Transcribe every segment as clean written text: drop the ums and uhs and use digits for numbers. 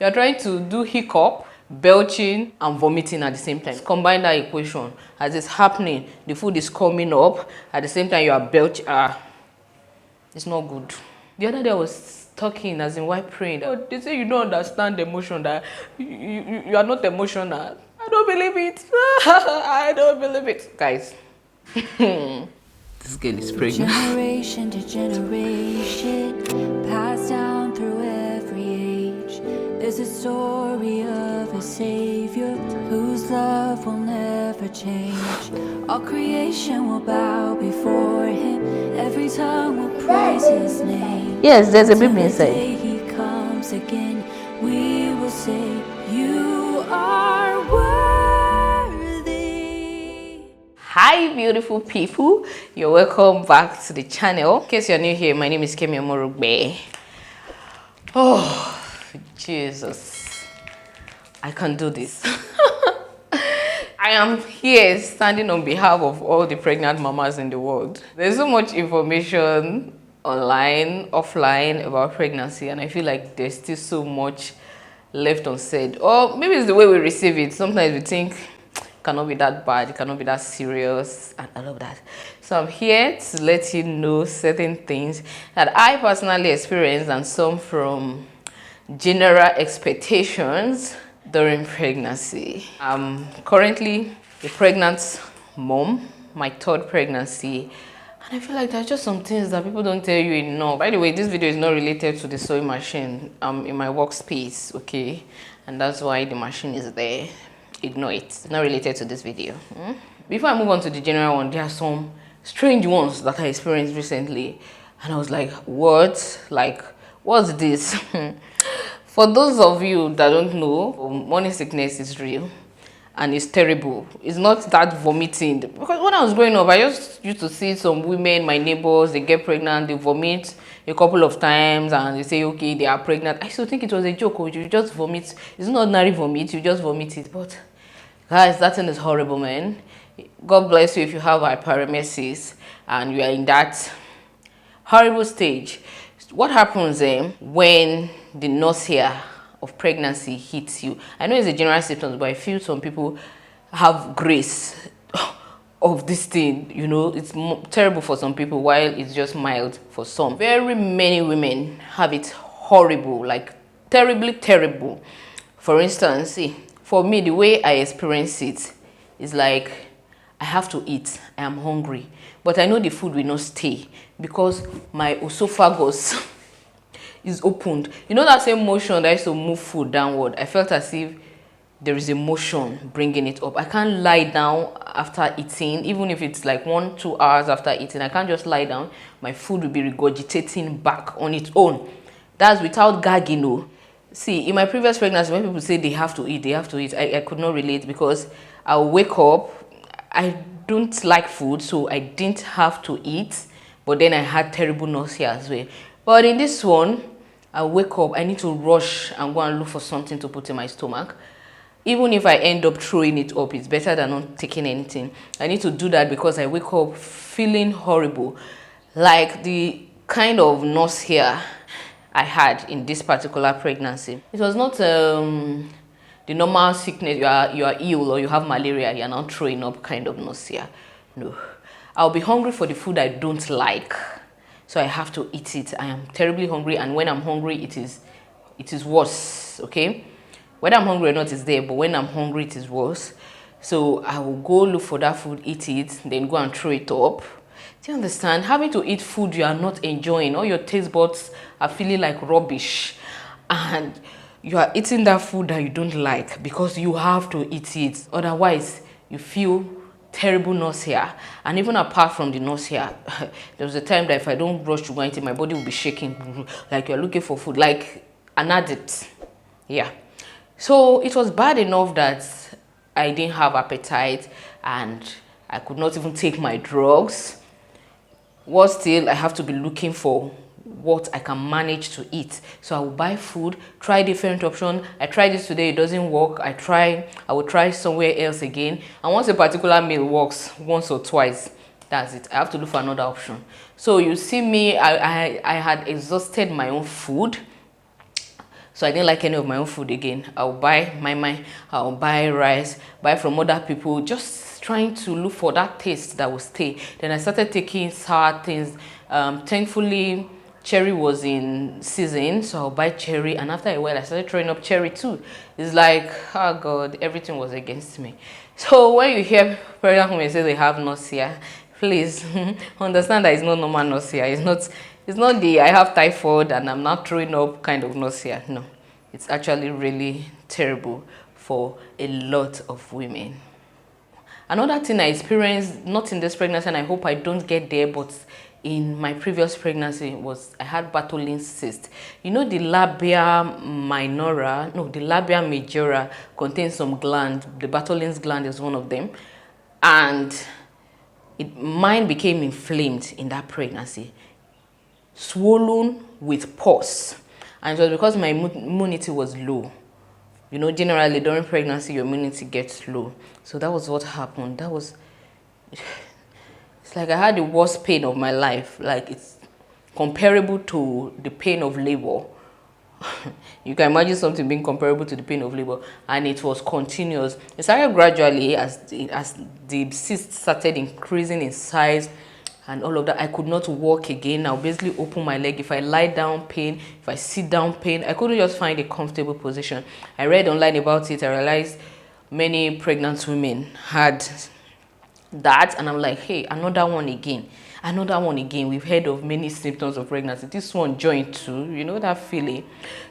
You're trying to do hiccup, belching, and vomiting at the same time. Combine that equation. As it's happening, the food is coming up. At the same time, you are belching. It's not good. The other day I was talking, as in while praying. Oh, they say you don't understand the emotion, that you are not emotional. I don't believe it. I don't believe it. Guys. This girl is pregnant. Generation to generation, passed down through every age. There's a story of a savior whose love will never change. All creation will bow before him. Every tongue will praise his name. Yes, there's a baby inside. Till the day he comes again, we will say, you are worthy. Hi beautiful people, you're welcome back to the channel. In case you're new here, my name is Kemi Omorugbe. Oh Jesus, I can do this. I am here standing on behalf of all the pregnant mamas in the world. There's so much information online, offline about pregnancy, and I feel like there's still so much left unsaid. Or maybe it's the way we receive it. Sometimes we think it cannot be that bad, it cannot be that serious, and all of that. So I'm here to let you know certain things that I personally experienced and some from general expectations during pregnancy. I'm currently a pregnant mom, my third pregnancy, and I feel like there's just some things that people don't tell you enough. By the way, this video is not related to the sewing machine. I'm in my workspace, okay, and that's why the machine is there. Ignore it. It's not related to this video. Before I move on to the general one, there are some strange ones that I experienced recently, and I was like, what? Like, what's this? For those of you that don't know, morning sickness is real and it's terrible. It's not that vomiting. Because when I was growing up, I just used to see some women, my neighbors, they get pregnant, they vomit a couple of times and they say, okay, they are pregnant. I used to think it was a joke, or you just vomit. It's not ordinary vomit, you just vomit it. But guys, that thing is horrible, man. God bless you if you have hyperemesis and you are in that horrible stage. What happens when the nausea of pregnancy hits you? I know it's a general symptom, but I feel some people have grace of this thing. You know, it's terrible for some people while it's just mild for some. Very many women have it horrible, like terribly terrible. For instance, see, for me, the way I experience it is like I have to eat. I am hungry, but I know the food will not stay because my esophagus is opened. You know that same motion that used to move food downward? I felt as if there is a motion bringing it up. I can't lie down after eating, even if it's like 1-2 hours after eating. I can't just lie down. My food will be regurgitating back on its own. That's without gagging. No. See, in my previous pregnancy, when people say they have to eat, I could not relate because I'll wake up. I don't like food, so I didn't have to eat, but then I had terrible nausea as well. But in this one, I wake up, I need to rush and go and look for something to put in my stomach. Even if I end up throwing it up, it's better than not taking anything. I need to do that because I wake up feeling horrible. Like the kind of nausea I had in this particular pregnancy. It was not the normal sickness, you are ill or you have malaria, you're not throwing up kind of nausea. No. I'll be hungry for the food I don't like. So I have to eat it. I am terribly hungry, and when I'm hungry, it is worse, okay? Whether I'm hungry or not is there, but when I'm hungry, it is worse. So I will go look for that food, eat it, then go and throw it up. Do you understand? Having to eat food you are not enjoying, all your taste buds are feeling like rubbish, and you are eating that food that you don't like because you have to eat it. Otherwise, you feel terrible nausea. And even apart from the nausea, there was a time that if I don't rush to go and eat, my body will be shaking like you're looking for food, like an addict. Yeah. So it was bad enough that I didn't have appetite and I could not even take my drugs. Worse still, I have to be looking for what I can manage to eat. So I will buy food, try different options. I tried this today, it doesn't work. I will try somewhere else again. And once a particular meal works once or twice, that's it. I have to look for another option. So you see me, I had exhausted my own food. So I didn't like any of my own food again. I'll buy I'll buy rice, buy from other people, just trying to look for that taste that will stay. Then I started taking sour things. Thankfully, cherry was in season, so I'll buy cherry, and after a while I started throwing up cherry too. It's like, oh God, everything was against me. So when you hear pregnant women say they have nausea, please understand that it's not normal nausea. It's not the I have typhoid and I'm not throwing up kind of nausea. No, it's actually really terrible for a lot of women. Another thing I experienced, not in this pregnancy, and I hope I don't get there, but in my previous pregnancy, was I had Bartholin's cyst. You know, the labia the labia majora contains some gland. The Bartholin's gland is one of them, and mine became inflamed in that pregnancy, swollen with pus, and it was because my immunity was low. You know, generally during pregnancy your immunity gets low, so that was what happened. It's like I had the worst pain of my life. Like, it's comparable to the pain of labor. You can imagine something being comparable to the pain of labor, and it was continuous. It started gradually as the cyst started increasing in size and all of that. I could not walk again. I'll basically open my leg. If I lie down, pain. If I sit down, pain. I couldn't just find a comfortable position. I read online about it. I realized many pregnant women had that, and I'm like, hey, another one again. We've heard of many symptoms of pregnancy. This one joined too. You know that feeling?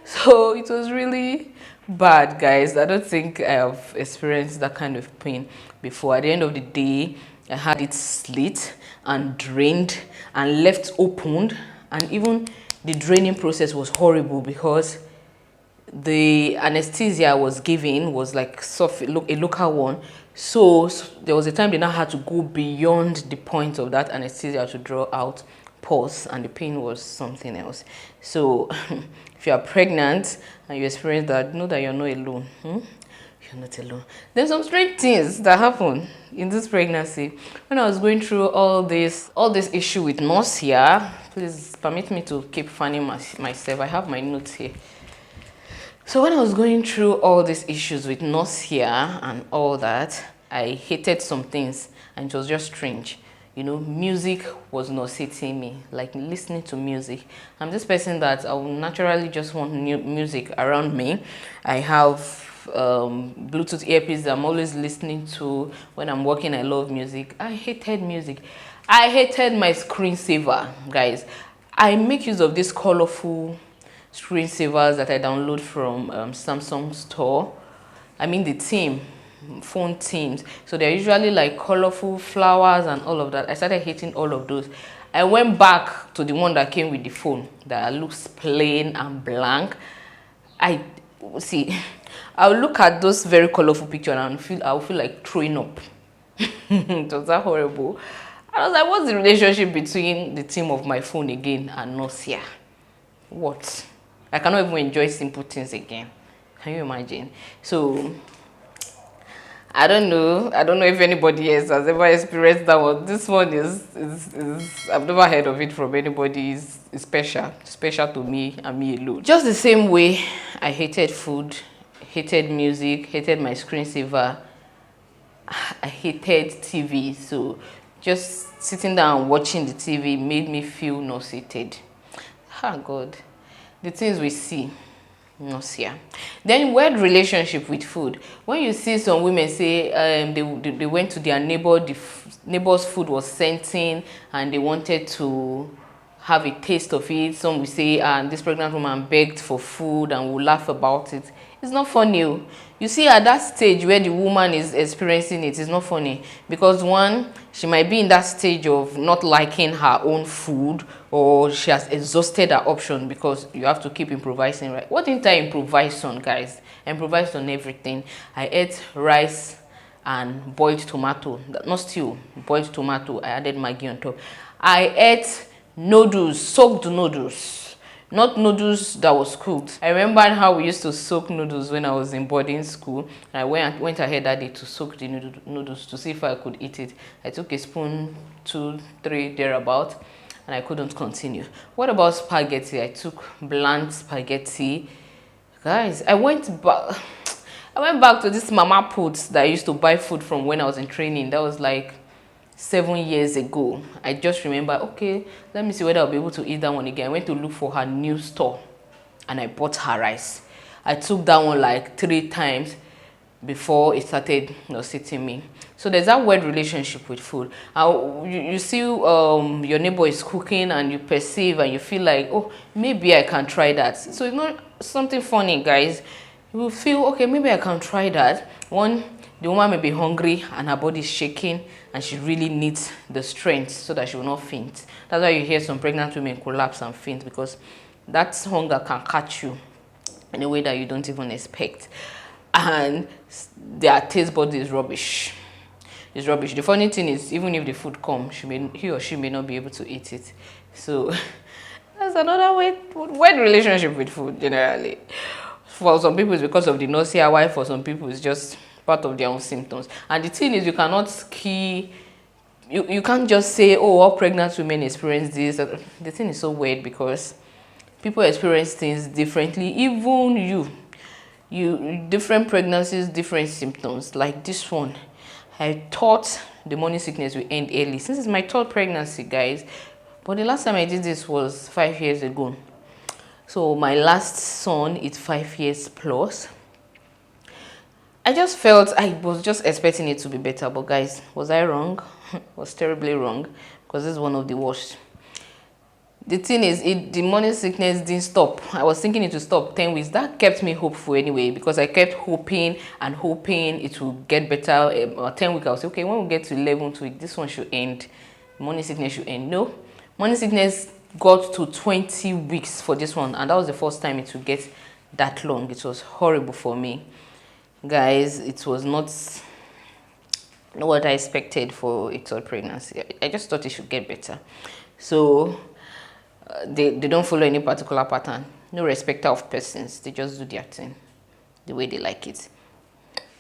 So it was really bad, guys. I don't think I have experienced that kind of pain before. At the end of the day, I had it slit and drained and left opened, and even the draining process was horrible because the anesthesia I was given was like soft, a local one. So there was a time they now had to go beyond the point of that anesthesia to draw out pus, and the pain was something else. So if you are pregnant and you experience that, know that you're not alone. You're not alone. There's some strange things that happen in this pregnancy. When I was going through all this issue with nausea, please permit me to keep fanning myself. I have my notes here. So when I was going through all these issues with nausea and all that, I hated some things, and it was just strange. You know, music was nauseating me, like listening to music. I'm this person that I will naturally just want new music around me. I have Bluetooth earpiece that I'm always listening to when I'm working. I love music. I hated music. I hated my screensaver, guys. I make use of this colorful screensavers that I download from Samsung store. I mean the phone themes. So they're usually like colorful flowers and all of that. I started hating all of those. I went back to the one that came with the phone that looks plain and blank. I'll look at those very colorful pictures and I'll feel like throwing up. It was that horrible. I was like, what's the relationship between the theme of my phone again and nausea? What? I cannot even enjoy simple things again. Can you imagine? So I don't know if anybody else has ever experienced that one. This one is I've never heard of it from anybody. It's special to me and me alone. Just the same way I hated food, hated music, hated my screensaver, I hated TV. So just sitting down and watching the TV made me feel nauseated. Oh God, the things we see. Nausea. Then weird relationship with food. When you see some women say they went to their neighbor, the neighbor's food was sent in and they wanted to have a taste of it. Some will say, this pregnant woman begged for food, and we'll laugh about it. It's not funny. You see, at that stage where the woman is experiencing it, it's not funny, because one, she might be in that stage of not liking her own food, or she has exhausted her option, because you have to keep improvising, right? What didn't I improvise on, guys? I improvised on everything. I ate rice and boiled tomato, not stew, boiled tomato. I added Maggi on top. I ate noodles, soaked noodles. Not noodles that was cooked. I remembered how we used to soak noodles when I was in boarding school. I went ahead that day to soak the noodles to see if I could eat it. I took a spoon, 2, 3, thereabout, and I couldn't continue. What about spaghetti? I took bland spaghetti, Guys, I went back to this mama puts that I used to buy food from when I was in training. That was like 7 years ago. I just remember, okay, let me see whether I'll be able to eat that one again. I went to look for her new store and I bought her rice. I took that one like 3 times before it started sitting me. So there's that weird relationship with food. You see your neighbor is cooking and you perceive and you feel like, oh, maybe I can try that. So it's not something funny, guys. You will feel, okay, maybe I can try that. The woman may be hungry and her body is shaking and she really needs the strength so that she will not faint. That's why you hear some pregnant women collapse and faint, because that hunger can catch you in a way that you don't even expect. And their taste bud is rubbish. It's rubbish. The funny thing is, even if the food comes, he or she may not be able to eat it. So that's another weird relationship with food generally. For some people, it's because of the nausea. Why for some people, it's just part of their own symptoms. And the thing is, you cannot you can't just say, oh, all pregnant women experience this. The thing is so weird because people experience things differently. Even you different pregnancies, different symptoms. Like this one, I thought the morning sickness will end early. Since it's my 3rd pregnancy, guys. But the last time I did this was 5 years ago. So my last son is 5 years plus. I just felt I was just expecting it to be better. But guys, was I wrong? Was terribly wrong, because this is one of the worst. The thing is, the morning sickness didn't stop. I was thinking it would stop 10 weeks. That kept me hopeful anyway, because I kept hoping and hoping it will get better. 10 weeks, I was okay, when we get to 11th week, this one should end. Morning sickness should end. No, morning sickness got to 20 weeks for this one, and that was the first time it would get that long. It was horrible for me, guys. It was not what I expected for a 3rd pregnancy. I just thought it should get better. So they don't follow any particular pattern. No respecter of persons. They just do their thing the way they like it.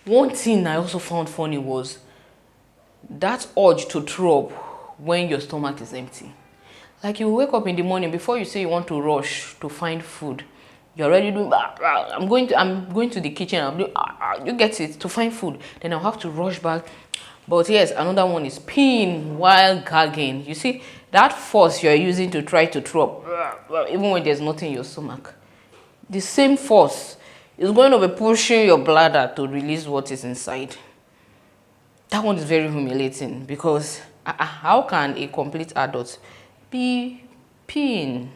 One thing I also found funny was that urge to throw up when your stomach is empty. Like, you wake up in the morning, before you say you want to rush to find food, you're already doing, I'm going to the kitchen, I'm doing, you get it, to find food. Then I'll have to rush back. But yes, another one is peeing while gagging. You see, that force you're using to try to throw up, even when there's nothing in your stomach, the same force is going to be pushing your bladder to release what is inside. That one is very humiliating, because how can a complete adult be peeing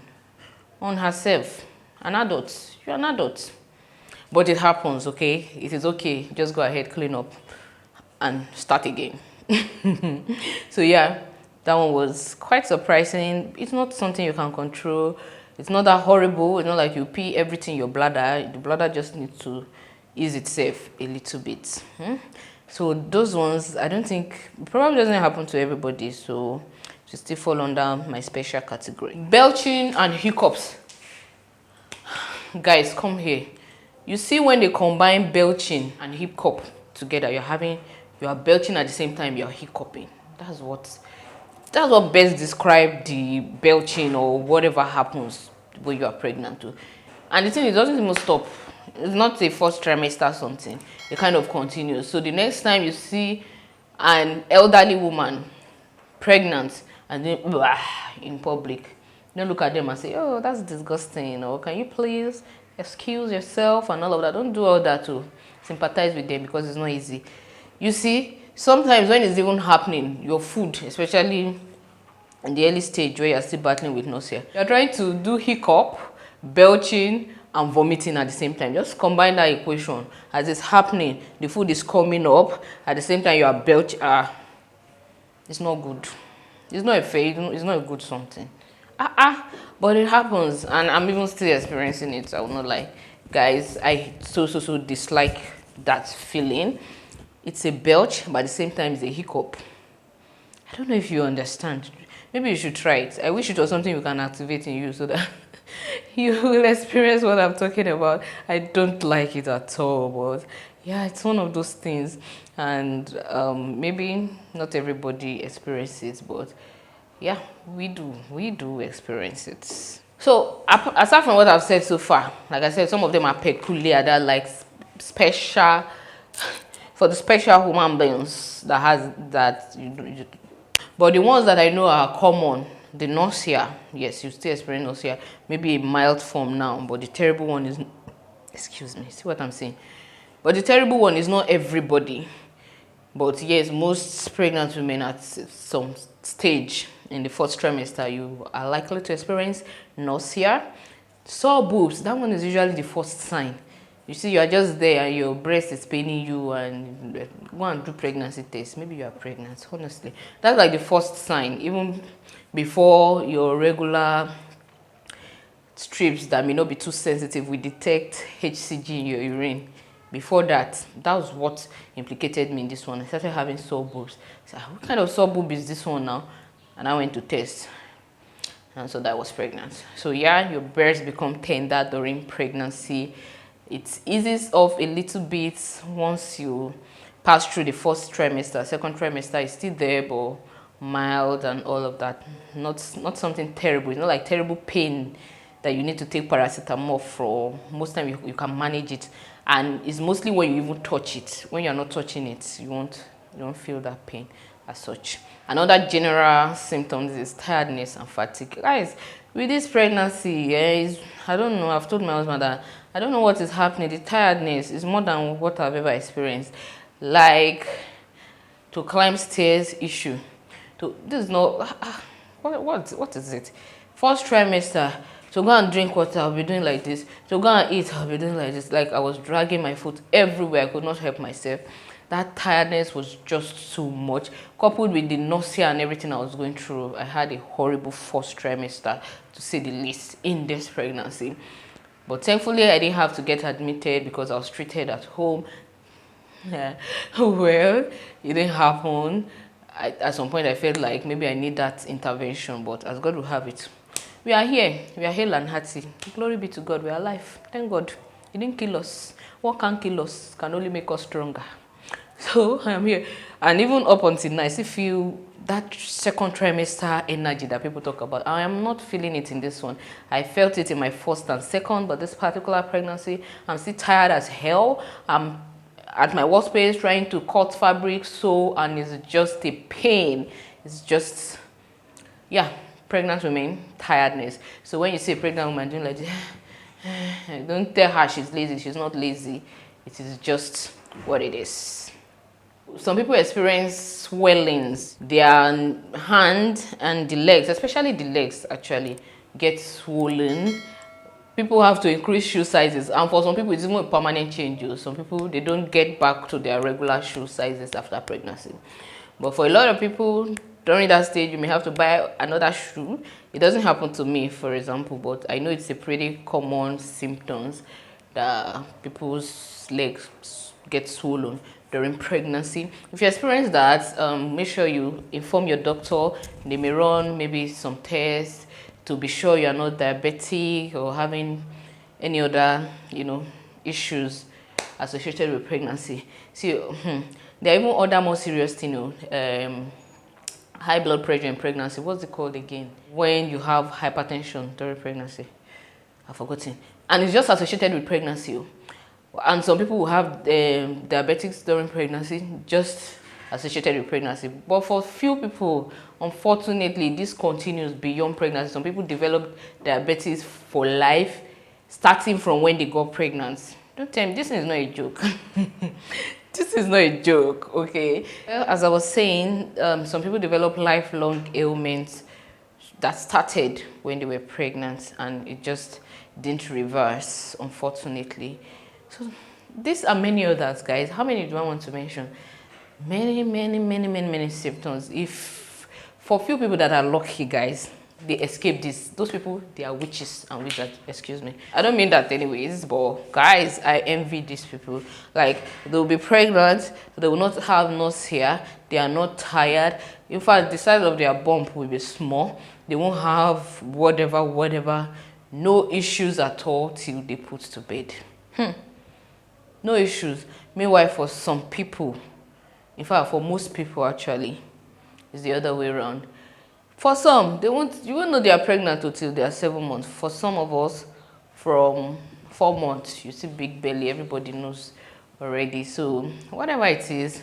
on herself? An adult, you're an adult. But it happens, okay? It is okay. Just go ahead, clean up, and start again. So yeah, that one was quite surprising. It's not something you can control. It's not that horrible. It's not like you pee everything in your bladder. The bladder just needs to ease itself a little bit. So those ones, I don't think, probably doesn't happen to everybody. So to still fall under my special category. Belching and hiccups. Guys, come here. You see, when they combine belching and hiccup together, you are belching at the same time you're hiccuping. That's what best describes the belching or whatever happens when you are pregnant too. And the thing is, it doesn't even stop. It's not a first trimester something. It kind of continues. So the next time you see an elderly woman pregnant and then in public, don't look at them and say, oh, that's disgusting, or can you please excuse yourself and all of that. Don't do all that to sympathize with them, because it's not easy. You see, sometimes when it's even happening, your food, especially in the early stage where you're still battling with nausea, you're trying to do hiccup, belching, and vomiting at the same time. Just combine that equation. As it's happening, the food is coming up, at the same time you are belching. It's not good. It's not a fair, it's not a good something. But it happens, and I'm even still experiencing it. I will not lie, guys. I so dislike that feeling. It's a belch, but at the same time it's a hiccup. I don't know if you understand. Maybe you should try it. I wish it was something you can activate in you so that you will experience what I'm talking about. I don't like it at all, but yeah, it's one of those things, and maybe not everybody experiences it, but yeah, we do experience it. So aside from what I've said so far, like I said, some of them are peculiar, that like special for the special human beings that has that but the ones that I know are common, the nausea, yes, you still experience nausea, maybe a mild form now, but the terrible one is, excuse me, see what I'm saying, but the terrible one is not everybody. But yes, most pregnant women at some stage in the first trimester, you are likely to experience nausea. Sore boobs, that one is usually the first sign. You see, you are just there and your breast is paining you, and go and do pregnancy test. Maybe you are pregnant, honestly. That's like the first sign, even before your regular strips that may not be too sensitive will detect HCG in your urine. Before that, that was what implicated me in this one. I started having sore boobs. So what kind of sore boob is this one now? And I went to test, and so that I was pregnant. So yeah, your breasts become tender during pregnancy. It eases off a little bit once you pass through the first trimester. Second trimester is still there, but mild and all of that. Not something terrible. It's not like terrible pain that you need to take paracetamol for. Most time you can manage it, and it's mostly when you even touch it. When you're not touching it, you don't feel that pain as such. Another general symptoms is tiredness and fatigue. Guys, with this pregnancy, I don't know, I've told my husband that I don't know what is happening. The tiredness is more than what I've ever experienced. Like, to climb stairs issue. This is not, what is it? First trimester, to go and drink water, I'll be doing like this. To go and eat, I'll be doing like this. Like I was dragging my foot everywhere. I could not help myself. That tiredness was just too much. Coupled with the nausea and everything I was going through, I had a horrible first trimester, to say the least, in this pregnancy. But thankfully, I didn't have to get admitted because I was treated at home. Yeah. Well, it didn't happen. At some point, I felt like maybe I need that intervention, but as God will have it, we are here. We are hale and hearty. Glory be to God. We are alive. Thank God. He didn't kill us. What can kill us can only make us stronger. So I am here. And even up until now, I still feel that second trimester energy that people talk about. I am not feeling it in this one. I felt it in my first and second, but this particular pregnancy, I'm still tired as hell. I'm at my workspace trying to cut fabric, sew, and it's just a pain. It's just, yeah, pregnant women, tiredness. So when you see a pregnant woman doing like this, don't tell her she's lazy. She's not lazy. It is just what it is. Some people experience swellings. Their hand and the legs, especially the legs, actually get swollen. People have to increase shoe sizes, and for some people it's even a permanent change. Some people, they don't get back to their regular shoe sizes after pregnancy. But for a lot of people, during that stage, you may have to buy another shoe. It doesn't happen to me, for example, but I know it's a pretty common symptoms that people's legs get swollen during pregnancy. If you experience that, make sure you inform your doctor. They may run maybe some tests to be sure you are not diabetic or having any other, issues associated with pregnancy. See, there are even other more serious things, high blood pressure in pregnancy. What's it called again? When you have hypertension during pregnancy. I've forgotten. And it's just associated with pregnancy. And some people will have diabetics during pregnancy, just associated with pregnancy. But for few people, unfortunately, this continues beyond pregnancy. Some people develop diabetes for life, starting from when they got pregnant. Don't tell me, this is not a joke. This is not a joke, okay? Well, as I was saying, some people develop lifelong ailments that started when they were pregnant, and it just didn't reverse, unfortunately. So these are many others, guys. How many do I want to mention? Many symptoms. If for few people that are lucky, guys, they escape this. Those people, they are witches and wizards. Excuse me. I don't mean that anyways, but guys, I envy these people. Like, they'll be pregnant, they will not have nausea, they are not tired. In fact, the size of their bump will be small. They won't have whatever. No issues at all till they put to bed. No issues. Meanwhile, for some people, in fact, for most people actually, it's the other way around. For some, you won't know they are pregnant until they are 7 months. For some of us, from 4 months, you see big belly, everybody knows already. So whatever it is,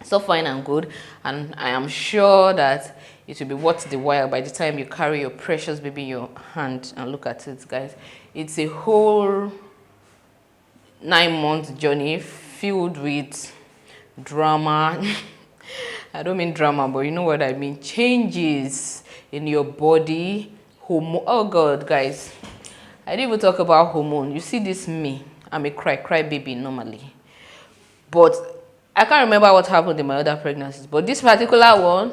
so fine and good, and I am sure that it will be worth the while by the time you carry your precious baby in your hand. And look at it, guys, it's a whole 9-month journey filled with drama. I don't mean drama, but you know what I mean. Changes in your body, hormone. Oh God, guys, I didn't even talk about hormone. You see this me, I'm a cry baby normally, but I can't remember what happened in my other pregnancies, but this particular one,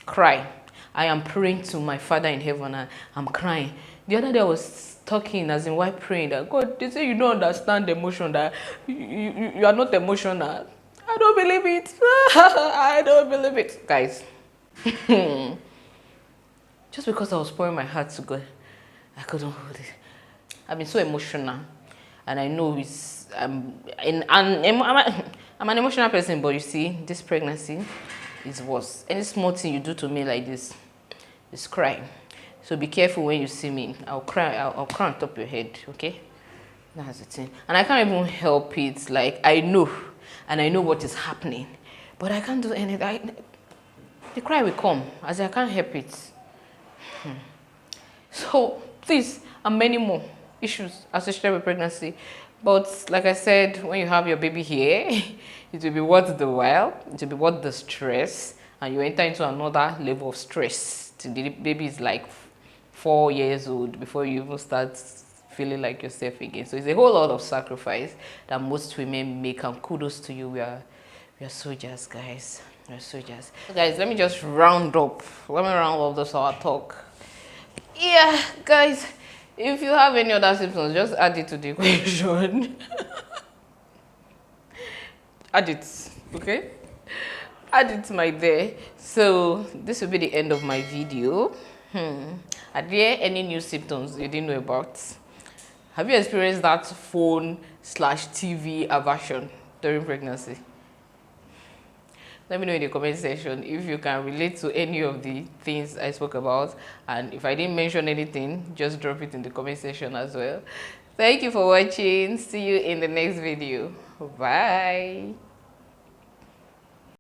cry. I am praying to my Father in heaven and I'm crying. The other day I was talking, as in why praying, that God, they say you don't understand the emotion, that you are not emotional. I don't believe it. I don't believe it. Guys, just because I was pouring my heart to God, I couldn't hold it. I've been so emotional, and I know I'm an emotional person, but you see, this pregnancy is worse. Any small thing you do to me like this is crying. So be careful when you see me. I'll cry. I'll cry on top of your head. Okay, that's the thing. And I can't even help it. Like, I know, and I know what is happening, but I can't do anything. The cry will come, as I can't help it. So please, and many more issues associated with pregnancy. But like I said, when you have your baby here, it will be worth the while. It will be worth the stress, and you enter into another level of stress till the baby is like 4 years old before you even start feeling like yourself again. So it's a whole lot of sacrifice that most women make, and kudos to you. We are soldiers, guys. We're soldiers. So guys, let me just round up. Let me round up this our talk. Yeah, guys, if you have any other symptoms, just add it to the equation. Add it, okay? Add it, my dear. So this will be the end of my video. Are there any new symptoms you didn't know about? Have you experienced that phone/TV aversion during pregnancy? Let me know in the comment section if you can relate to any of the things I spoke about, and if I didn't mention anything, just drop it in the comment section as well. Thank you for watching. See you in the next video. Bye.